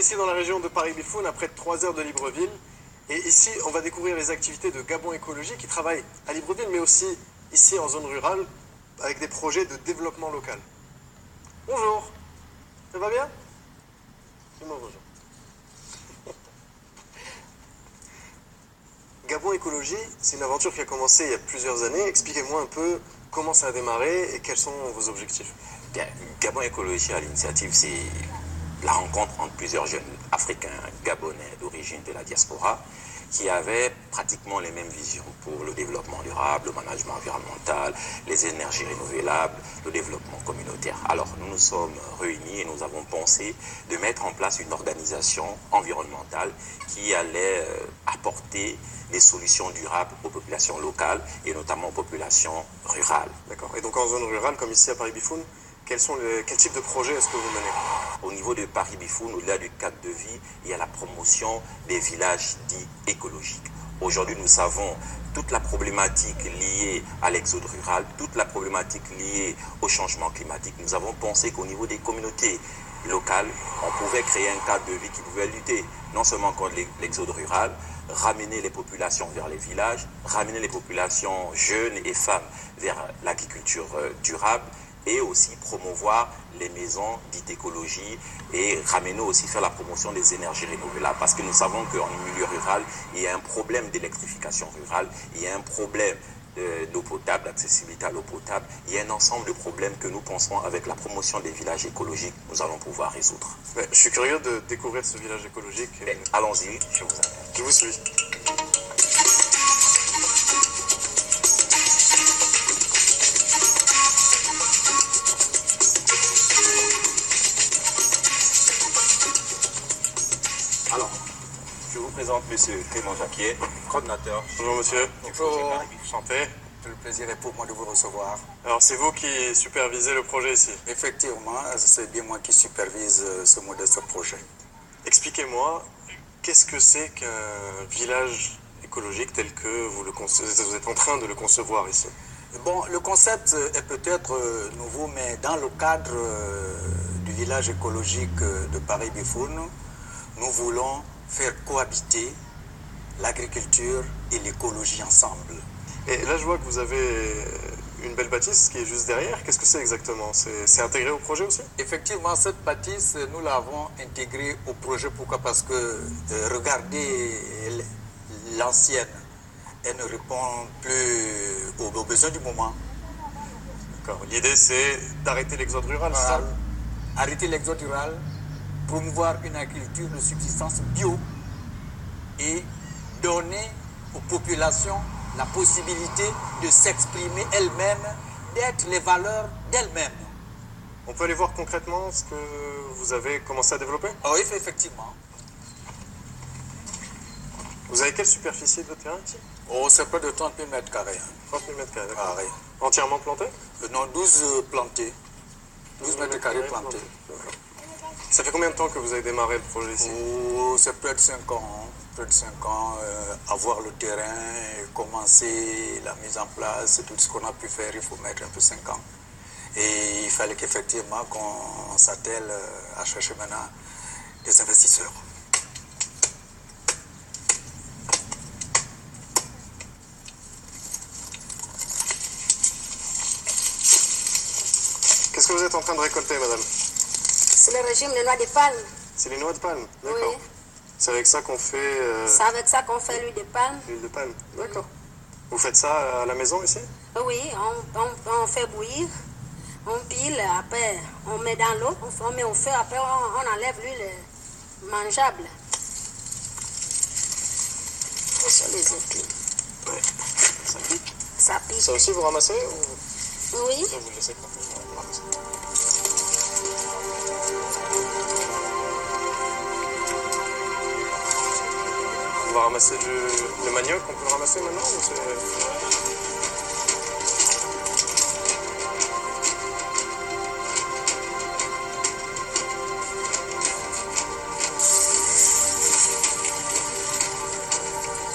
ici dans la région de Paris-Bifoun, à près de 3 heures de Libreville. Et ici, on va découvrir les activités de Gabon Écologie qui travaillent à Libreville, mais aussi ici en zone rurale, avec des projets de développement local. Bonjour, ça va bien? Bonjour. Gabon Écologie, c'est une aventure qui a commencé il y a plusieurs années. Expliquez-moi un peu comment ça a démarré et quels sont vos objectifs. Bien, Gabon Écologie, à l'initiative, c'est la rencontre entre plusieurs jeunes africains gabonais d'origine de la diaspora qui avaient pratiquement les mêmes visions pour le développement durable, le management environnemental, les énergies renouvelables, le développement communautaire. Alors nous nous sommes réunis et nous avons pensé de mettre en place une organisation environnementale qui allait apporter des solutions durables aux populations locales et notamment aux populations rurales. D'accord. Et donc en zone rurale, comme ici à Paris-Bifoun, quel type de projet est-ce que vous menez? Au niveau de Paris-Bifoun, au-delà du cadre de vie, il y a la promotion des villages dits écologiques. Aujourd'hui, nous savons toute la problématique liée à l'exode rural, toute la problématique liée au changement climatique. Nous avons pensé qu'au niveau des communautés locales, on pouvait créer un cadre de vie qui pouvait lutter non seulement contre l'exode rural, ramener les populations vers les villages, ramener les populations jeunes et femmes vers l'agriculture durable, et aussi promouvoir les maisons dites écologie et ramener aussi faire la promotion des énergies renouvelables. Parce que nous savons qu'en milieu rural, il y a un problème d'électrification rurale, il y a un problème d'eau potable, d'accessibilité à l'eau potable. Il y a un ensemble de problèmes que nous pensons avec la promotion des villages écologiques, nous allons pouvoir résoudre. Ouais, je suis curieux de découvrir ce village écologique. Allons-y, je vous invite. Je vous suis. Alors, je vous présente M. Clément Jacquier, coordinateur. Bonjour monsieur. Bonjour. Enchanté. Le plaisir est pour moi de vous recevoir. Alors c'est vous qui supervisez le projet ici? Effectivement, c'est bien moi qui supervise ce modeste projet. Expliquez-moi, qu'est-ce que c'est qu'un village écologique tel que vous êtes en train de le concevoir ici? Bon, le concept est peut-être nouveau, mais dans le cadre du village écologique de Paris-Bifoun, nous voulons faire cohabiter l'agriculture et l'écologie ensemble. Et là, je vois que vous avez une belle bâtisse qui est juste derrière. Qu'est-ce que c'est exactement? C'est intégré au projet aussi? Effectivement, cette bâtisse, nous l'avons intégrée au projet. Pourquoi? Parce que regardez l'ancienne, elle ne répond plus aux besoins du moment. D'accord. L'idée, c'est d'arrêter l'exode rural, c'est ça? Arrêter l'exode rural, promouvoir une agriculture de subsistance bio et donner aux populations la possibilité de s'exprimer elles-mêmes, d'être les valeurs d'elles-mêmes. On peut aller voir concrètement ce que vous avez commencé à développer? Oui, effectivement. Vous avez quelle superficie de terrain ici? Oh, c'est près de 30 000 mètres carrés. 30 000 mètres carrés. Ah, oui. Entièrement planté? Non, 12 plantés. 12 mètres carrés plantés. Ça fait combien de temps que vous avez démarré le projet ici? Oh, c'est près de 5 ans. Hein. Près de 5 ans, avoir le terrain, commencer la mise en place, tout ce qu'on a pu faire, il faut mettre un peu 5 ans. Et il fallait qu'effectivement qu'on s'attelle à chercher maintenant des investisseurs. Qu'est-ce que vous êtes en train de récolter, madame? C'est le régime des noix de palme. C'est les noix de palme? D'accord. Oui. C'est avec ça qu'on fait... C'est avec ça qu'on fait l'huile de palme. L'huile de palme? D'accord. Vous faites ça à la maison ici? Oui, on fait bouillir, on pile, après on met dans l'eau, on met au feu, après on enlève l'huile mangeable. Ce sont les épines. Ouais. Ça pique? Ça pique. Ça aussi, vous ramassez ou... Oui. Ça, vous le laissez pas. Vous ramassez. On va ramasser le manioc, on peut le ramasser maintenant ou c'est...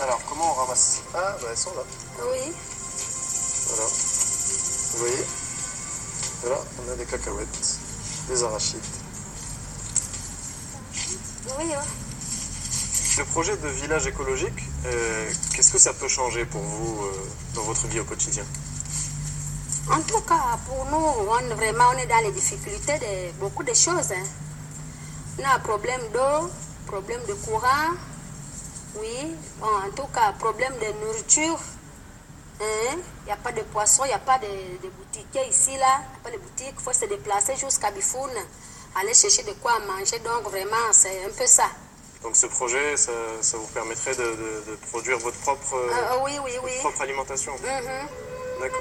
Alors, comment on ramasse? Ah, bah elles sont là. Oui. Voilà. Vous voyez? Voilà, on a des cacahuètes, des arachides. Oui. Oui, oui. Le projet de village écologique, qu'est-ce que ça peut changer pour vous dans votre vie au quotidien? En tout cas, pour nous, on est dans les difficultés de beaucoup de choses. Hein. On a un problème d'eau, problème de courant, oui. Bon, en tout cas, problème de nourriture. Il n'y a pas de poisson, il n'y a pas de boutique ici, là. Il n'y a pas de boutique, il faut se déplacer jusqu'à Bifoun, aller chercher de quoi manger. Donc, vraiment, c'est un peu ça. Donc ce projet, ça vous permettrait de produire votre propre, oui. votre propre alimentation. D'accord.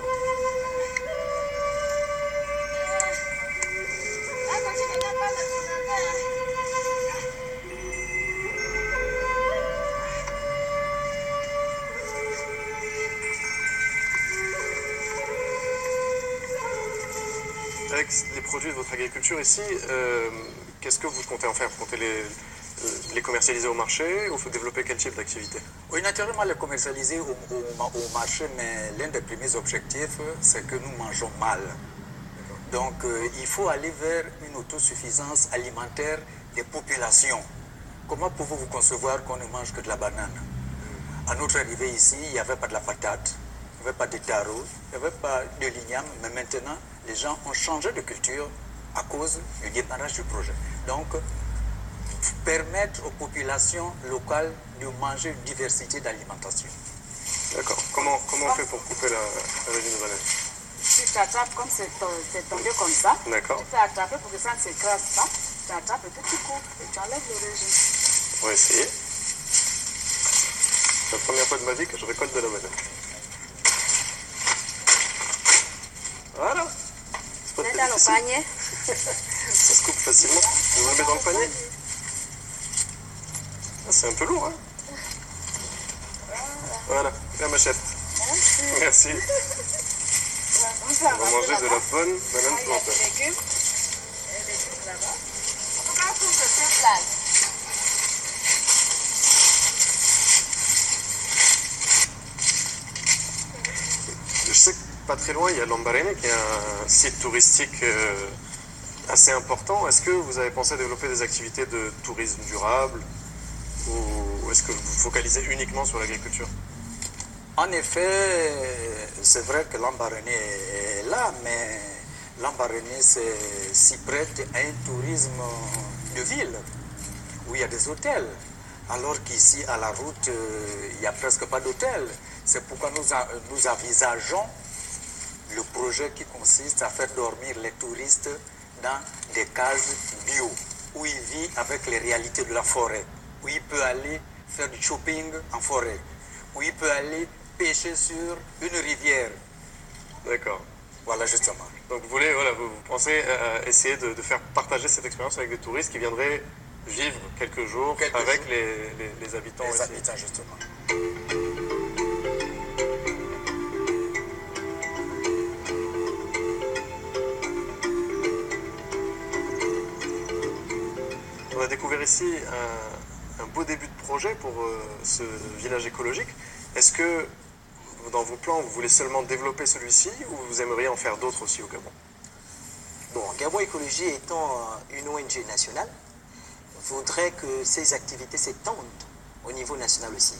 Avec les produits de votre agriculture ici, qu'est-ce que vous comptez en faire? Vous comptez les commercialiser au marché ou faut développer quel type d'activité? Oui, naturellement, les commercialiser au marché, mais l'un des premiers objectifs, c'est que nous mangeons mal. Donc, il faut aller vers une autosuffisance alimentaire des populations. Comment pouvez-vous concevoir qu'on ne mange que de la banane? À notre arrivée ici, il n'y avait pas de la patate, il n'y avait pas de taro, il n'y avait pas de l'igname, mais maintenant, les gens ont changé de culture à cause du démarrage du projet. Donc, permettre aux populations locales de manger une diversité d'alimentation. D'accord. Comment on fait pour couper la résine de banane? Tu attrapes comme c'est tombé comme ça. D'accord. Tu peux attraper pour que ça ne s'écrase pas. Tu attrapes et puis tu coupes et tu enlèves le régime. On va essayer. C'est la première fois de ma vie que je récolte de la banane. Voilà. C'est pas C'est très dans le difficile. panier. Ça se coupe facilement. Vous le mettez dans le panier? Ah, c'est un peu lourd, hein? Voilà, la machette. Merci. On On va manger de la bonne banane Il y a plantain. des légumes. Et des trucs là-bas. On va tout ce truc-là. Je sais que pas très loin, il y a Lambarene qui est un site touristique assez important. Est-ce que vous avez pensé à développer des activités de tourisme durable ou est-ce que vous vous focalisez uniquement sur l'agriculture? En effet, c'est vrai que Lambaréné est là, mais Lambaréné s'y prête à un tourisme de ville, où il y a des hôtels. Alors qu'ici, à la route, il n'y a presque pas d'hôtel. C'est pourquoi nous envisageons le projet qui consiste à faire dormir les touristes dans des cases bio, où ils vivent avec les réalités de la forêt, où il peut aller faire du shopping en forêt, où il peut aller pêcher sur une rivière. D'accord. Voilà, justement. Donc vous voulez, voilà, vous pensez essayer de faire partager cette expérience avec des touristes qui viendraient vivre quelques jours avec les habitants Les ici. habitants, justement. On a découvert ici un beau début de projet pour ce village écologique. Est-ce que dans vos plans, vous voulez seulement développer celui-ci ou vous aimeriez en faire d'autres aussi au Gabon? Bon, Gabon Écologie étant une ONG nationale, voudrait que ces activités s'étendent au niveau national aussi.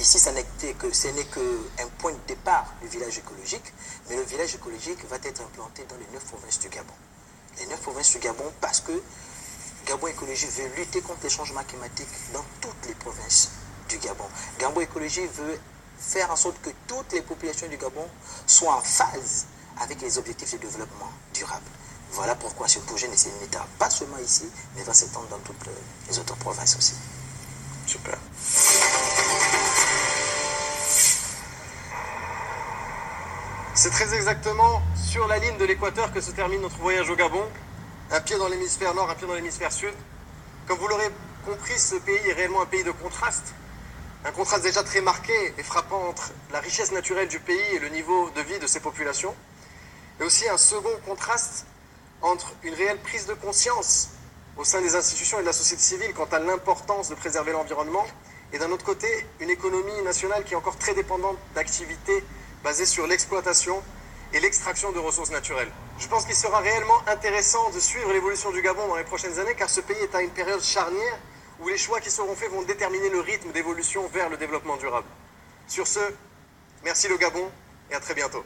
Ici, ce n'est qu'un point de départ du village écologique, mais le village écologique va être implanté dans les 9 provinces du Gabon. Les 9 provinces du Gabon parce que Gabon Écologie veut lutter contre les changements climatiques dans toutes les provinces du Gabon. Gabon Écologie veut faire en sorte que toutes les populations du Gabon soient en phase avec les objectifs de développement durable. Voilà pourquoi ce projet ne s'étend pas seulement ici, mais va s'étendre dans toutes les autres provinces aussi. Super. C'est très exactement sur la ligne de l'équateur que se termine notre voyage au Gabon. Un pied dans l'hémisphère nord, un pied dans l'hémisphère sud. Comme vous l'aurez compris, ce pays est réellement un pays de contraste. Un contraste déjà très marqué et frappant entre la richesse naturelle du pays et le niveau de vie de ses populations. Et aussi un second contraste entre une réelle prise de conscience au sein des institutions et de la société civile quant à l'importance de préserver l'environnement, et d'un autre côté, une économie nationale qui est encore très dépendante d'activités basées sur l'exploitation et l'extraction de ressources naturelles. Je pense qu'il sera réellement intéressant de suivre l'évolution du Gabon dans les prochaines années, car ce pays est à une période charnière où les choix qui seront faits vont déterminer le rythme d'évolution vers le développement durable. Sur ce, merci le Gabon et à très bientôt.